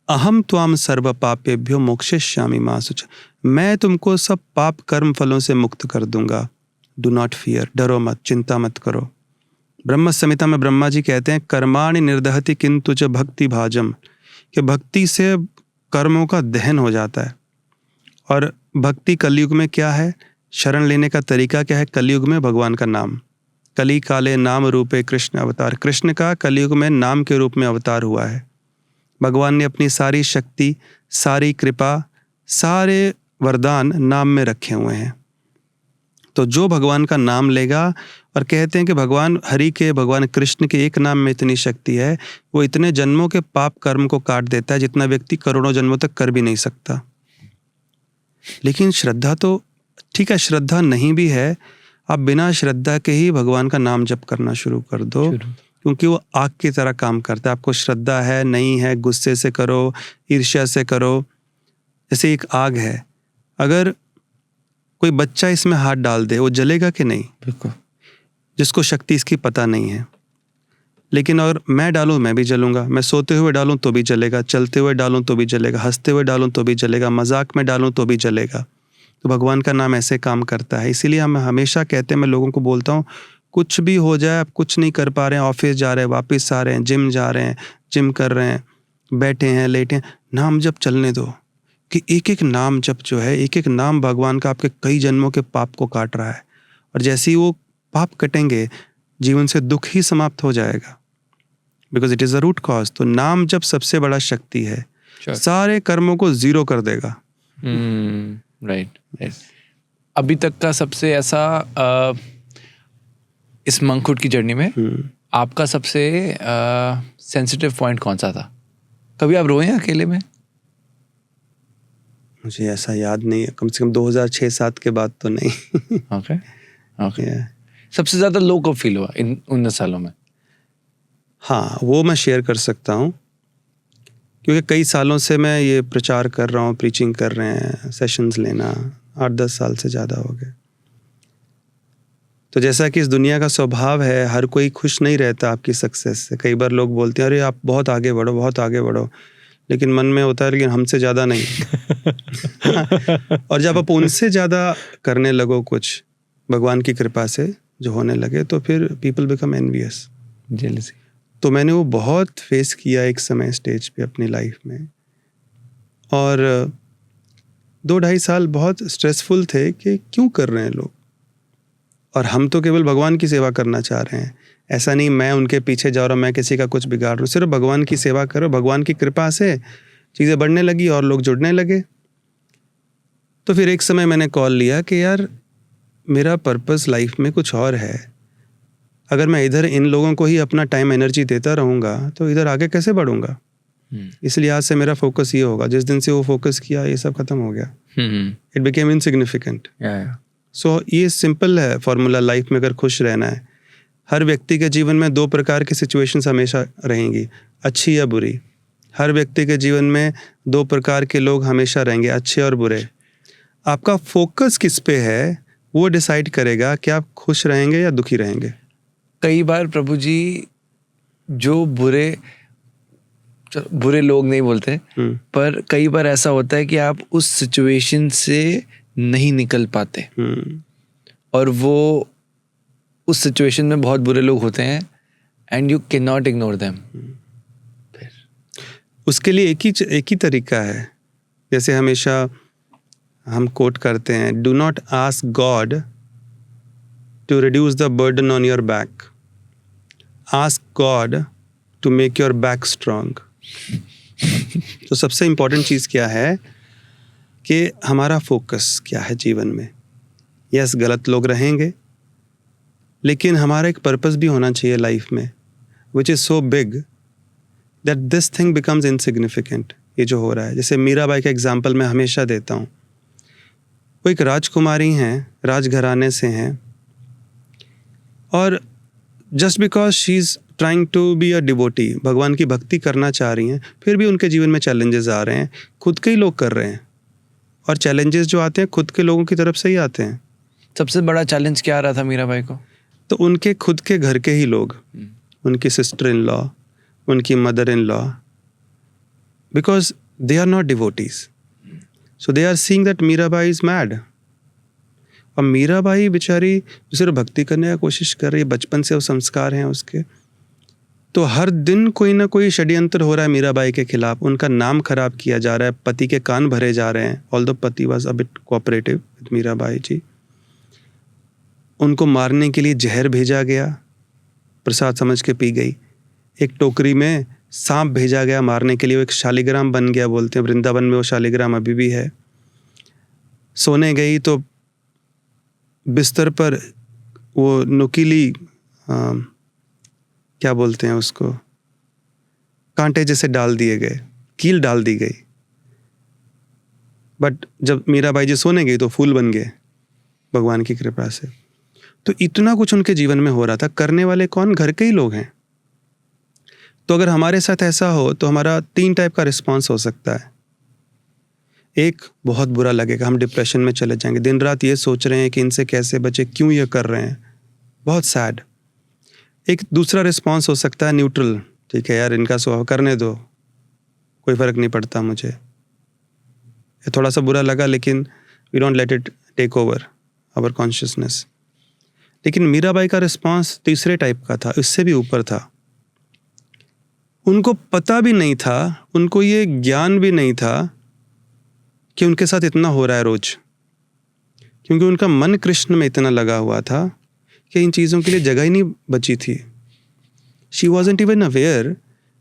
अहम त्वाम सर्व पापेभ्यो मोक्षयिष्यामि मा शुचः, मैं तुमको सब पाप कर्म फलों से मुक्त कर दूंगा। डू नॉट फियर, डरो मत, चिंता मत करो। ब्रह्म संहिता में ब्रह्मा जी कहते हैं कर्माणि निर्दहति किंतु च भक्ति भाजम, कि भक्ति से कर्मों का दहन हो जाता है। और भक्ति कलयुग में क्या है, शरण लेने का तरीका क्या है, कलयुग में भगवान का नाम। कली काले नाम रूपे कृष्ण अवतार, कृष्ण का कलयुग में नाम के रूप में अवतार हुआ है। भगवान ने अपनी सारी शक्ति, सारी कृपा, सारे वरदान नाम में रखे हुए हैं। तो जो भगवान का नाम लेगा, और कहते हैं कि भगवान हरि के, भगवान कृष्ण के एक नाम में इतनी शक्ति है, वो इतने जन्मों के पाप कर्म को काट देता है जितना व्यक्ति करोड़ों जन्मों तक कर भी नहीं सकता। लेकिन श्रद्धा तो ठीक है, श्रद्धा नहीं भी है, आप बिना श्रद्धा के ही भगवान का नाम जप करना शुरू कर दो, क्योंकि वो आग की तरह काम करता है। आपको श्रद्धा है नहीं है, गुस्से से करो, ईर्ष्या से करो। जैसे एक आग है, अगर कोई बच्चा इसमें हाथ डाल दे, वो जलेगा कि नहीं? बिल्कुल। जिसको शक्ति इसकी पता नहीं है। लेकिन अगर मैं डालूं, मैं भी जलूंगा। मैं सोते हुए डालूं तो भी जलेगा, चलते हुए डालूं तो भी जलेगा, हंसते हुए डालूं तो भी जलेगा, मजाक में डालूं तो भी जलेगा। तो भगवान का नाम ऐसे काम करता है। इसीलिए हम हमेशा कहते हैं, मैं लोगों को बोलता हूँ, कुछ भी हो जाए, आप कुछ नहीं कर पा रहे हैं, ऑफिस जा रहे हैं, वापस आ रहे हैं, जिम जा रहे हैं, जिम कर रहे हैं, बैठे हैं, लेटे हैं, नाम जप चलने दो। कि एक एक नाम जप जो है, एक एक नाम भगवान का आपके कई जन्मों के पाप को काट रहा है। और जैसे ही वो पाप कटेंगे, जीवन से दुख ही समाप्त हो जाएगा, because it is a root cause. तो नाम जप सबसे बड़ा शक्ति है, सारे कर्मों को जीरो कर देगा। राइट। अभी तक का सबसे ऐसा इस मंकहुड की जर्नी में आपका सबसे सेंसिटिव पॉइंट कौन सा था? कभी आप रोए हैं अकेले में? मुझे ऐसा याद नहीं है, कम से कम 2006-07 के बाद तो नहीं। ओके। सबसे ज्यादा लो कब फील हुआ इन 19 सालों में? हाँ, वो मैं शेयर कर सकता हूँ, क्योंकि कई सालों से मैं ये प्रचार कर रहा हूँ, प्रीचिंग कर रहे हैं, सेशंस लेना 8-10 साल से ज़्यादा हो गए। तो जैसा कि इस दुनिया का स्वभाव है, हर कोई खुश नहीं रहता आपकी सक्सेस से। कई बार लोग बोलते हैं, अरे आप बहुत आगे बढ़ो, बहुत आगे बढ़ो, लेकिन मन में होता है, लेकिन हमसे ज़्यादा नहीं। और जब आप उनसे ज़्यादा करने लगो कुछ, भगवान की कृपा से जो होने लगे, तो फिर पीपल बिकम एनवियस, जेलसी। तो मैंने वो बहुत फेस किया एक समय स्टेज पे अपनी लाइफ में। और 2-2.5 साल बहुत स्ट्रेसफुल थे कि क्यों कर रहे हैं लोग, और हम तो केवल भगवान की सेवा करना चाह रहे हैं। ऐसा नहीं मैं उनके पीछे जा रहा हूँ, मैं किसी का कुछ बिगाड़ रहा हूँ, सिर्फ भगवान की सेवा करो। भगवान की कृपा से चीज़ें बढ़ने लगी और लोग जुड़ने लगे। तो फिर एक समय मैंने कॉल लिया कि यार मेरा पर्पस लाइफ में कुछ और है। अगर मैं इधर इन लोगों को ही अपना टाइम एनर्जी देता रहूँगा तो इधर आगे कैसे बढ़ूंगा। इसलिए आज से मेरा फोकस ये होगा। जिस दिन से वो फोकस किया, ये सब खत्म हो गया। It became insignificant. सो ये सिंपल है फॉर्मूला लाइफ में अगर खुश रहना है। हर व्यक्ति के जीवन में 2 प्रकार की सिचुएशंस हमेशा रहेंगी, अच्छी या बुरी। हर व्यक्ति के जीवन में 2 प्रकार के लोग हमेशा रहेंगे, अच्छे और बुरे। आपका फोकस किस पे है वो डिसाइड करेगा कि आप खुश रहेंगे या दुखी रहेंगे। कई बार प्रभु जी, जो बुरे लोग नहीं बोलते, पर कई बार ऐसा होता है कि आप उस सिचुएशन से नहीं निकल पाते, और वो उस सिचुएशन में बहुत बुरे लोग होते हैं, and you can not ignore them. उसके लिए एक ही तरीका है। जैसे हमेशा हम कोट करते हैं, do not ask God to reduce the burden on your back, ask God to make your back strong. तो सबसे इम्पोर्टेंट चीज़ क्या है कि हमारा फोकस क्या है जीवन में। यस, गलत लोग रहेंगे, लेकिन हमारा एक पर्पस भी होना चाहिए लाइफ में, which is so big that this thing becomes insignificant. ये जो हो रहा है, जैसे मीराबाई का एग्जाम्पल मैं हमेशा देता हूँ। वो एक राजकुमारी हैं, राजघराने से हैं, और just because she is trying to be a devotee, भगवान की भक्ति करना चाह रही हैं, फिर भी उनके जीवन में चैलेंजेस आ रहे हैं, खुद के ही लोग कर रहे हैं, और चैलेंजेस जो आते हैं खुद के लोगों की तरफ से ही आते हैं। सबसे बड़ा चैलेंज क्या आ रहा था मीराबाई को? तो उनके खुद के घर के ही लोग, उनकी सिस्टर इन लॉ, उनकी mother in law, because they are not devotees, so they are seeing that Mirabai is mad. और मीराबाई बेचारी सिर्फ भक्ति करने का कोशिश कर रही है, बचपन से वो संस्कार हैं उसके, तो हर दिन कोई ना कोई षड्यंत्र हो रहा है मीराबाई के खिलाफ, उनका नाम खराब किया जा रहा है, पति के कान भरे जा रहे हैं, ऑल्दो पति was a bit cooperative with Mirabai ji. उनको मारने के लिए जहर भेजा गया, प्रसाद समझ के पी गई। एक टोकरी में सांप भेजा गया मारने के लिए, वो एक शालिग्राम बन गया, बोलते हैं वृंदावन में वो शालिग्राम अभी भी है। सोने गई तो बिस्तर पर वो नुकीली क्या बोलते हैं उसको, कांटे जैसे डाल दिए गए, कील डाल दी गई, बट जब मीराबाई जी सोने गई तो फूल बन गए भगवान की कृपा से। तो इतना कुछ उनके जीवन में हो रहा था, करने वाले कौन? घर के ही लोग हैं। तो अगर हमारे साथ ऐसा हो तो हमारा 3 टाइप का रिस्पॉन्स हो सकता है। एक, बहुत बुरा लगेगा, हम डिप्रेशन में चले जाएंगे, दिन रात ये सोच रहे हैं कि इनसे कैसे बचे, क्यों ये कर रहे हैं, बहुत सैड। एक दूसरा रिस्पॉन्स हो सकता है न्यूट्रल, ठीक है यार इनका स्वभाव करने दो, कोई फ़र्क नहीं पड़ता मुझे, ये थोड़ा सा बुरा लगा लेकिन we don't let it take over our consciousness. लेकिन मीराबाई का रिस्पॉन्स तीसरे टाइप का था, इससे भी ऊपर था। उनको पता भी नहीं था, उनको ये ज्ञान भी नहीं था कि उनके साथ इतना हो रहा है रोज, क्योंकि उनका मन कृष्ण में इतना लगा हुआ था कि इन चीज़ों के लिए जगह ही नहीं बची थी। She wasn't even aware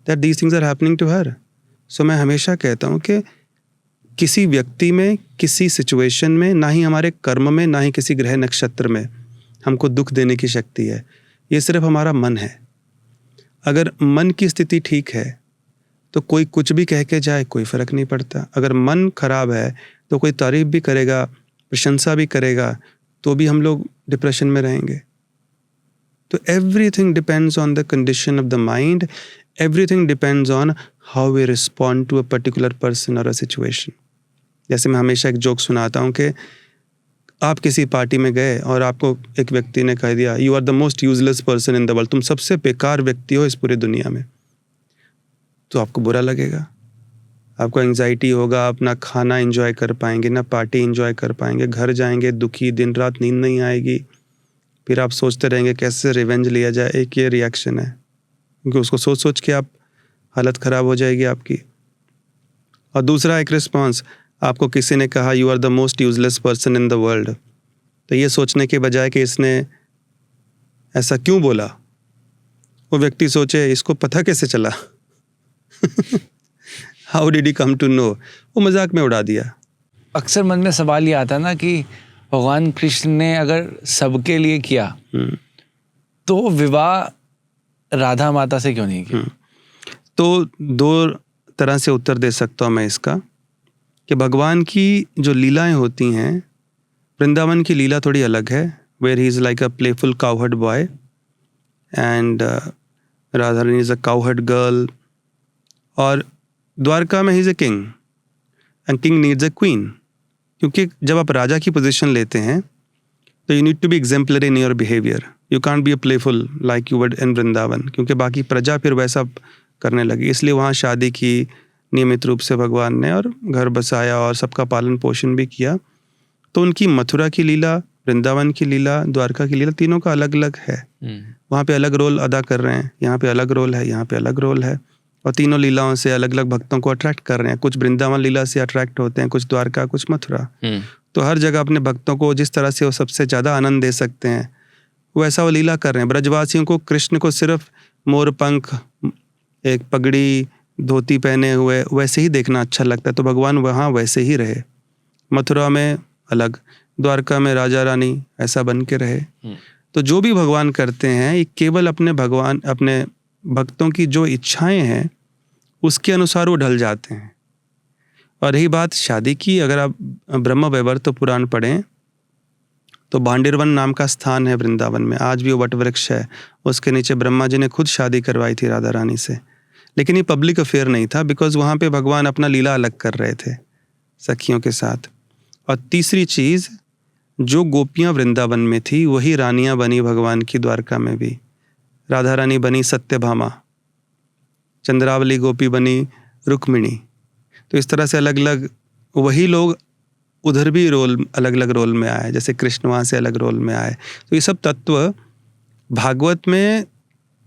that these things are happening to her. So मैं हमेशा कहता हूँ कि किसी व्यक्ति में, किसी सिचुएशन में, ना ही हमारे कर्म में, ना ही किसी ग्रह नक्षत्र में हमको दुख देने की शक्ति है। ये सिर्फ हमारा मन है। अगर मन की स्थिति ठीक है तो कोई कुछ भी कह के जाए, कोई फ़र्क नहीं पड़ता। अगर मन खराब है तो कोई तारीफ भी करेगा, प्रशंसा भी करेगा, तो भी हम लोग डिप्रेशन में रहेंगे। तो everything depends on the condition of the mind, everything depends on how we respond to a particular person और अ सिचुएशन। जैसे मैं हमेशा एक जोक सुनाता हूँ कि आप किसी पार्टी में गए और आपको एक व्यक्ति ने कह दिया you are the most useless person in the world, तुम सबसे बेकार व्यक्ति हो इस पूरी दुनिया में, तो आपको बुरा लगेगा, आपको एंजाइटी होगा, आप ना खाना एंजॉय कर पाएंगे, ना पार्टी एंजॉय कर पाएंगे, घर जाएंगे दुखी, दिन रात नींद नहीं आएगी, फिर आप सोचते रहेंगे कैसे रिवेंज लिया जाए। एक ये रिएक्शन है, क्योंकि उसको सोच सोच के आप हालत ख़राब हो जाएगी आपकी। और दूसरा एक रिस्पॉन्स, आपको किसी ने कहा you are the most useless person in the world, तो ये सोचने के बजाय कि इसने ऐसा क्यों बोला, वो व्यक्ति सोचे इसको पता कैसे चला how did he come to know, वो मजाक में उड़ा दिया। अक्सर मन में सवाल ये आता ना कि भगवान कृष्ण ने अगर सबके लिए किया तो विवाह राधा माता से क्यों नहीं किया? तो 2 तरह से उत्तर दे सकता हूँ मैं इसका, कि भगवान की जो लीलाएं होती हैं, वृंदावन की लीला थोड़ी अलग है, where he is like a playful cowherd boy and Radha Rani is a cowherd girl, और द्वारका में he is a king and king needs a queen. क्योंकि जब आप राजा की पोजीशन लेते हैं तो you need to be exemplary in your behaviour, you can't be a playful like you were in Vrindavan, क्योंकि बाकी प्रजा फिर वैसा करने लगी। इसलिए वहाँ शादी की नियमित रूप से भगवान ने, और घर बसाया और सबका पालन पोषण भी किया। तो उनकी मथुरा की लीला, वृंदावन की लीला, द्वारका की लीला, तीनों का अलग अलग है। वहाँ पे अलग रोल अदा कर रहे हैं, यहाँ पे अलग रोल है, यहाँ पे अलग रोल है, और तीनों लीलाओं से अलग अलग भक्तों को अट्रैक्ट कर रहे हैं। कुछ वृंदावन लीला से अट्रैक्ट होते हैं, कुछ द्वारका, कुछ मथुरा। तो हर जगह अपने भक्तों को जिस तरह से वो सबसे ज़्यादा आनंद दे सकते हैं वैसा वो लीला कर रहे हैं। ब्रजवासियों को कृष्ण को सिर्फ मोर पंख, एक पगड़ी, धोती पहने हुए वैसे ही देखना अच्छा लगता है, तो भगवान वहाँ वैसे ही रहे। मथुरा में अलग, द्वारका में राजा रानी ऐसा बन के रहे। तो जो भी भगवान करते हैं ये केवल अपने भक्तों की जो इच्छाएं हैं उसके अनुसार वो ढल जाते हैं। और रही बात शादी की, अगर आप ब्रह्म वैवर्त पुराण पढ़ें तो भांडिरवन नाम का स्थान है वृंदावन में, आज भी वो वट वृक्ष है, उसके नीचे ब्रह्मा जी ने खुद शादी करवाई थी राधा रानी से। लेकिन ये पब्लिक अफेयर नहीं था, बिकॉज वहाँ पे भगवान अपना लीला अलग कर रहे थे सखियों के साथ। और तीसरी चीज़, जो गोपियाँ वृंदावन में थी वही रानियाँ बनी भगवान की द्वारका में भी। राधा रानी बनी सत्यभामा, चंद्रावली गोपी बनी रुक्मिणी। तो इस तरह से अलग अलग वही लोग उधर भी रोल अलग अलग रोल में आए, जैसे कृष्ण वहाँ से अलग रोल में आए। तो ये सब तत्व भागवत में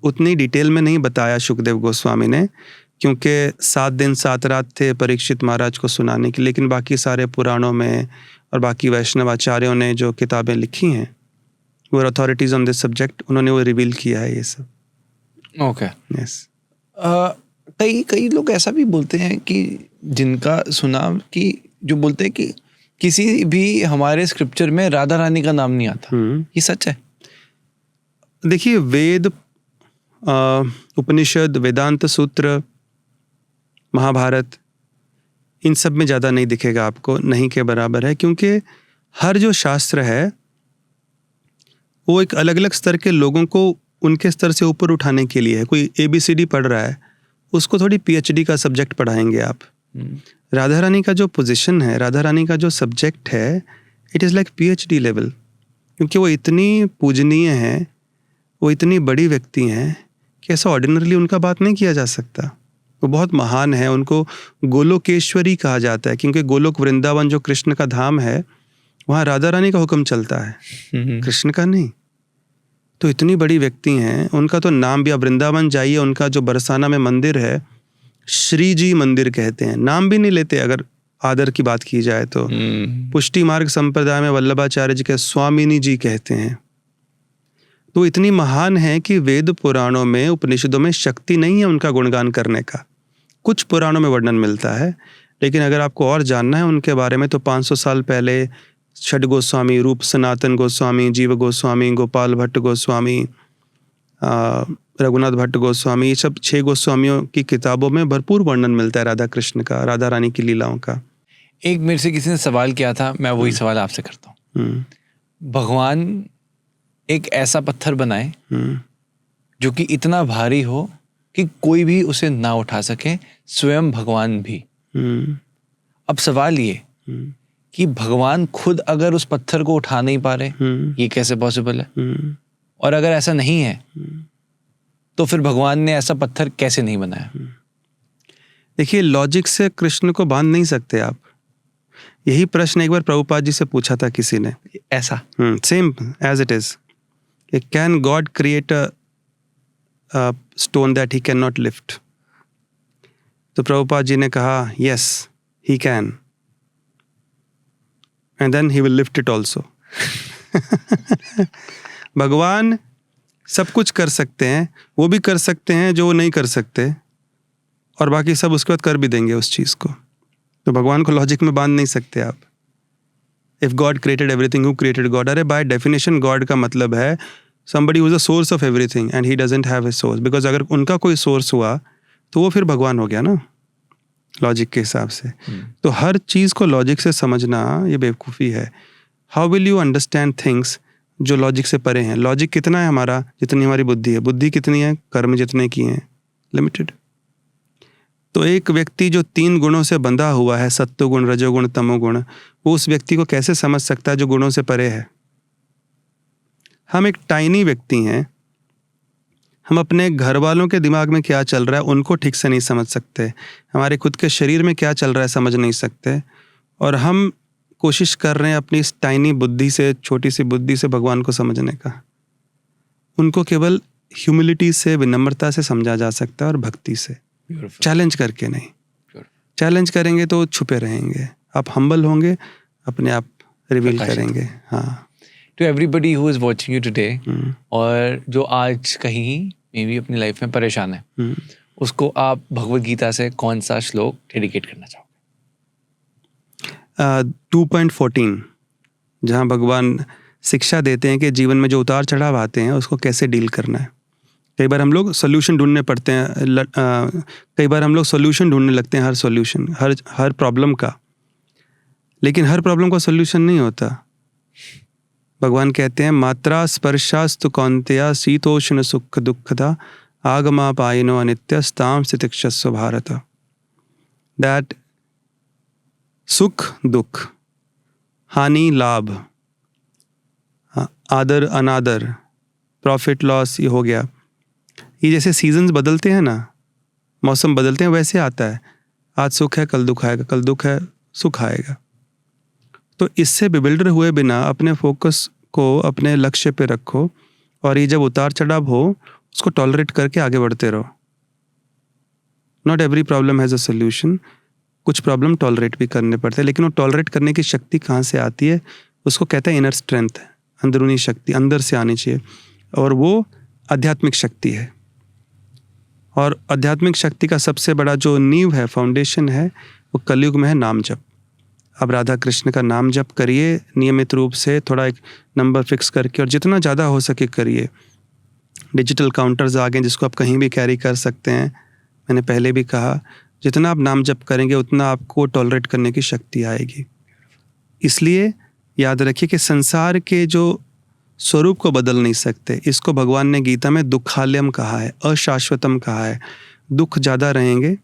उतनी डिटेल में नहीं बताया सुखदेव गोस्वामी ने, क्योंकि 7 दिन 7 रात थे परीक्षित महाराज को सुनाने की। लेकिन बाकी सारे पुराणों में और बाकी वैष्णव आचार्यों ने जो किताबें लिखी हैं, वो अथॉरिटीज ऑन दिस सब्जेक्ट, उन्होंने वो रिवील किया है ये सब। ओके। यस। कई लोग ऐसा भी बोलते हैं कि जिनका सुना कि जो बोलते हैं कि किसी भी हमारे स्क्रिप्चर में राधा रानी का नाम नहीं आता। ये सच है? देखिए, वेद, उपनिषद, वेदांत सूत्र, महाभारत, इन सब में ज़्यादा नहीं दिखेगा आपको, नहीं के बराबर है। क्योंकि हर जो शास्त्र है वो एक अलग अलग स्तर के लोगों को उनके स्तर से ऊपर उठाने के लिए है। कोई ABCD पढ़ रहा है, उसको थोड़ी PhD का सब्जेक्ट पढ़ाएंगे आप। राधा रानी का जो पोजीशन है, राधा रानी का जो सब्जेक्ट है, it is like PhD level. क्योंकि वो इतनी पूजनीय है, वो इतनी बड़ी व्यक्ति हैं कि ऐसा ऑर्डिनरली उनका बात नहीं किया जा सकता। वो बहुत महान है, उनको गोलोकेश्वरी कहा जाता है, क्योंकि गोलोक वृंदावन जो कृष्ण का धाम है, वहाँ राधा रानी का हुक्म चलता है, कृष्ण का नहीं। तो इतनी बड़ी व्यक्ति हैं, उनका तो नाम भी, आप वृंदावन जाइए, उनका जो बरसाना में मंदिर है, श्री जी मंदिर कहते हैं, नाम भी नहीं लेते अगर आदर की बात की जाए तो। पुष्टि मार्ग संप्रदाय में वल्लभाचार्य जी के स्वामिनी जी कहते हैं। तो इतनी महान है कि वेद पुराणों में, उपनिषदों में शक्ति नहीं है उनका गुणगान करने का। कुछ पुराणों में वर्णन मिलता है, लेकिन अगर आपको और जानना है उनके बारे में तो 500 साल पहले षड गोस्वामी, रूप सनातन गोस्वामी, जीव गोस्वामी, गोपाल भट्ट गोस्वामी, रघुनाथ भट्ट गोस्वामी, ये सब 6 गोस्वामियों की किताबों में भरपूर वर्णन मिलता है राधा कृष्ण का, राधा रानी की लीलाओं का। एक मेरे से किसी ने सवाल किया था, मैं वही सवाल आपसे करता हूँ। भगवान एक ऐसा पत्थर बनाए जो कि इतना भारी हो कि कोई भी उसे ना उठा सके, स्वयं भगवान भी। अब सवाल ये कि भगवान खुद अगर उस पत्थर को उठा नहीं पा रहे, ये कैसे पॉसिबल है? और अगर ऐसा नहीं है तो फिर भगवान ने ऐसा पत्थर कैसे नहीं बनाया? देखिए, लॉजिक से कृष्ण को बांध नहीं सकते आप। यही प्रश्न एक बार प्रभुपाद जी से पूछा था किसी ने, ऐसा same as it is, can God create a stone that he can not lift? तो प्रभुपाद जी ने कहा, yes he can, and then he will lift it also. भगवान सब कुछ कर सकते हैं, वो भी कर सकते हैं जो वो नहीं कर सकते, और बाकी सब उसके बाद कर भी देंगे उस चीज़ को। तो भगवान को लॉजिक में बांध नहीं सकते आप। If God created everything, who created God? अरे बाय डेफिनेशन गॉड का मतलब है somebody who is the source of everything and he doesn't have a source, because अगर उनका कोई सोर्स हुआ तो वो फिर भगवान हो गया ना, लॉजिक के हिसाब से। तो हर चीज़ को लॉजिक से समझना ये बेवकूफ़ी है। How will you understand things जो लॉजिक से परे हैं? लॉजिक कितना है हमारा? जितनी हमारी बुद्धि है। बुद्धि कितनी है? कर्म जितने किए हैं, लिमिटेड। तो एक व्यक्ति जो 3 गुणों से बंधा हुआ है, सत्वगुण, रजोगुण, तमोगुण, वो उस व्यक्ति को कैसे समझ सकता है जो गुणों से परे है? हम एक टाइनी व्यक्ति हैं, हम अपने घर वालों के दिमाग में क्या चल रहा है उनको ठीक से नहीं समझ सकते, हमारे खुद के शरीर में क्या चल रहा है समझ नहीं सकते, और हम कोशिश कर रहे हैं अपनी इस टाइनी बुद्धि से, छोटी सी बुद्धि से भगवान को समझने का। उनको केवल ह्यूमिलिटी से, विनम्रता से समझा जा सकता है, और भक्ति से, चैलेंज करके नहीं। चैलेंज करेंगे तो छुपे रहेंगे, आप हम्बल होंगे, अपने आप रिवील करेंगे। हाँ। To everybody who is watching you today, और जो आज कहीं मे बी अपनी लाइफ में परेशान है, उसको आप भगवद गीता से कौन सा श्लोक डेडिकेट करना चाहोगे? 2.14, जहाँ भगवान शिक्षा देते हैं कि जीवन में जो उतार चढ़ाव आते हैं उसको कैसे डील करना है। कई बार हम लोग सोल्यूशन ढूंढने पड़ते हैं, कई बार हम लोग सोल्यूशन ढूंढने लगते हैं, हर प्रॉब्लम का, लेकिन हर प्रॉब्लम का सोल्यूशन नहीं होता। भगवान कहते हैं मात्रा स्पर्शास्तु कौन्तेया शीतोष्ण सुख दुखदा आगमा पायिनो अनित्यस्ताम स्थितिक्षस्व भारत। दैट सुख दुख, हानि लाभ, आदर अनादर, प्रॉफिट लॉस, ये हो गया, ये जैसे सीजन्स बदलते हैं ना, मौसम बदलते हैं, वैसे आता है। आज सुख है कल दुख आएगा, कल दुख है सुख आएगा। तो इससे बिबिल्डर हुए बिना अपने फोकस को अपने लक्ष्य पे रखो, और ये जब उतार चढ़ाव हो उसको टॉलरेट करके आगे बढ़ते रहो। Not every problem has a solution, कुछ प्रॉब्लम टॉलरेट भी करने पड़ते हैं, लेकिन वो टॉलरेट करने की शक्ति कहाँ से आती है, उसको कहते हैं इनर स्ट्रेंथ, अंदरूनी शक्ति अंदर से आनी चाहिए, और वो आध्यात्मिक शक्ति है। और आध्यात्मिक शक्ति का सबसे बड़ा जो नींव है, फाउंडेशन है, वो कलयुग में है नाम जप। अब राधा कृष्ण का नाम जप करिए नियमित रूप से, थोड़ा एक नंबर फिक्स करके, और जितना ज़्यादा हो सके करिए। डिजिटल काउंटर्स आ गए जिसको आप कहीं भी कैरी कर सकते हैं। मैंने पहले भी कहा, जितना आप नाम जप करेंगे उतना आपको टॉलरेट करने की शक्ति आएगी। इसलिए याद रखिए कि संसार के जो स्वरूप को बदल नहीं सकते, इसको भगवान ने गीता में दुखालयम कहा है, अशाश्वतम कहा है। दुख ज़्यादा रहेंगे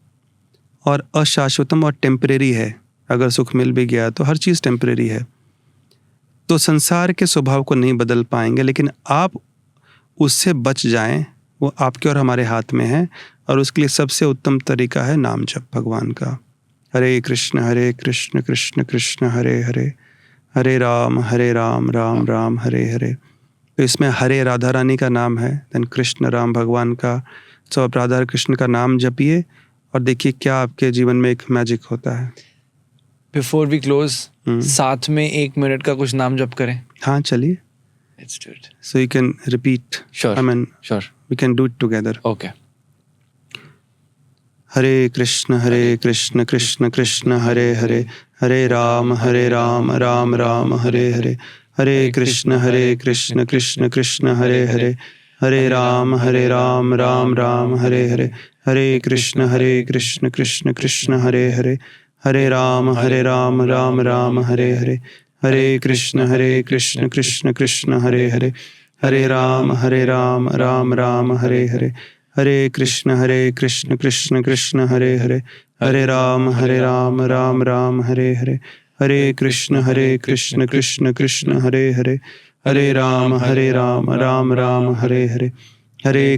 और अशाश्वतम और टेम्परेरी है। अगर सुख मिल भी गया तो हर चीज़ टेम्परेरी है। तो संसार के स्वभाव को नहीं बदल पाएंगे, लेकिन आप उससे बच जाएं, वो आपके और हमारे हाथ में है। और उसके लिए सबसे उत्तम तरीका है नाम जप भगवान का। हरे कृष्ण कृष्ण कृष्ण हरे हरे, हरे राम राम राम हरे हरे। तो इसमें हरे राधा रानी का नाम है, देन कृष्ण राम भगवान का। तो आप राधा कृष्ण का नाम जपिए और देखिए क्या आपके जीवन में एक मैजिक होता है। बिफोर वी क्लोज, साथ में 1 मिनट का कुछ नाम जप करें। हाँ चलिए, let's do it. So you can repeat. Sure. I mean, Sure. we can do it together. Okay. Hare Krishna Krishna Krishna Hare Hare, Hare Ram Ram Ram Hare Hare, Hare Krishna Krishna Krishna Hare Hare, Hare Ram Ram Ram Hare Hare, Hare Krishna Krishna Krishna Hare Hare, Hare Ram Ram Ram Hare Hare, Hare Krishna Krishna Krishna Hare Hare, Hare Ram Ram Ram Hare Hare, Hare Krishna Krishna Krishna Hare Hare, Hare Ram Ram Ram Hare Hare, Hare Krishna Krishna Krishna Hare Hare, Hare Ram Ram Ram Hare Hare, Hare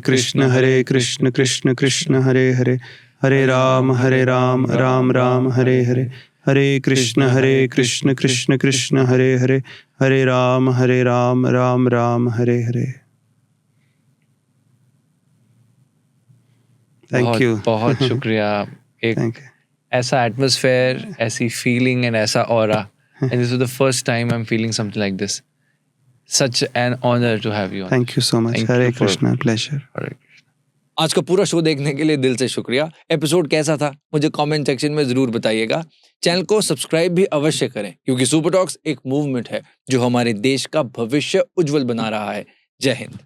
Krishna Krishna Krishna Hare Hare, Hare Ram Ram Ram Hare Hare, Hare Krishna Krishna Krishna Hare Hare, Hare Ram Ram Ram Hare Hare. Thank you. बहुत शुक्रिया। एक ऐसा एटमॉस्फेयर, ऐसी फीलिंग एंड ऐसा aura, and this was the first time I am feeling something like this. Such an honour to have you. Thank you so much. Hare Krishna, pleasure. आज का पूरा show देखने के लिए दिल से शुक्रिया। एपिसोड कैसा था मुझे कमेंट सेक्शन में जरूर बताइएगा। चैनल को सब्सक्राइब भी अवश्य करें, क्योंकि सुपर टॉक्स एक मूवमेंट है जो हमारे देश का भविष्य उज्जवल बना रहा है। जय हिंद।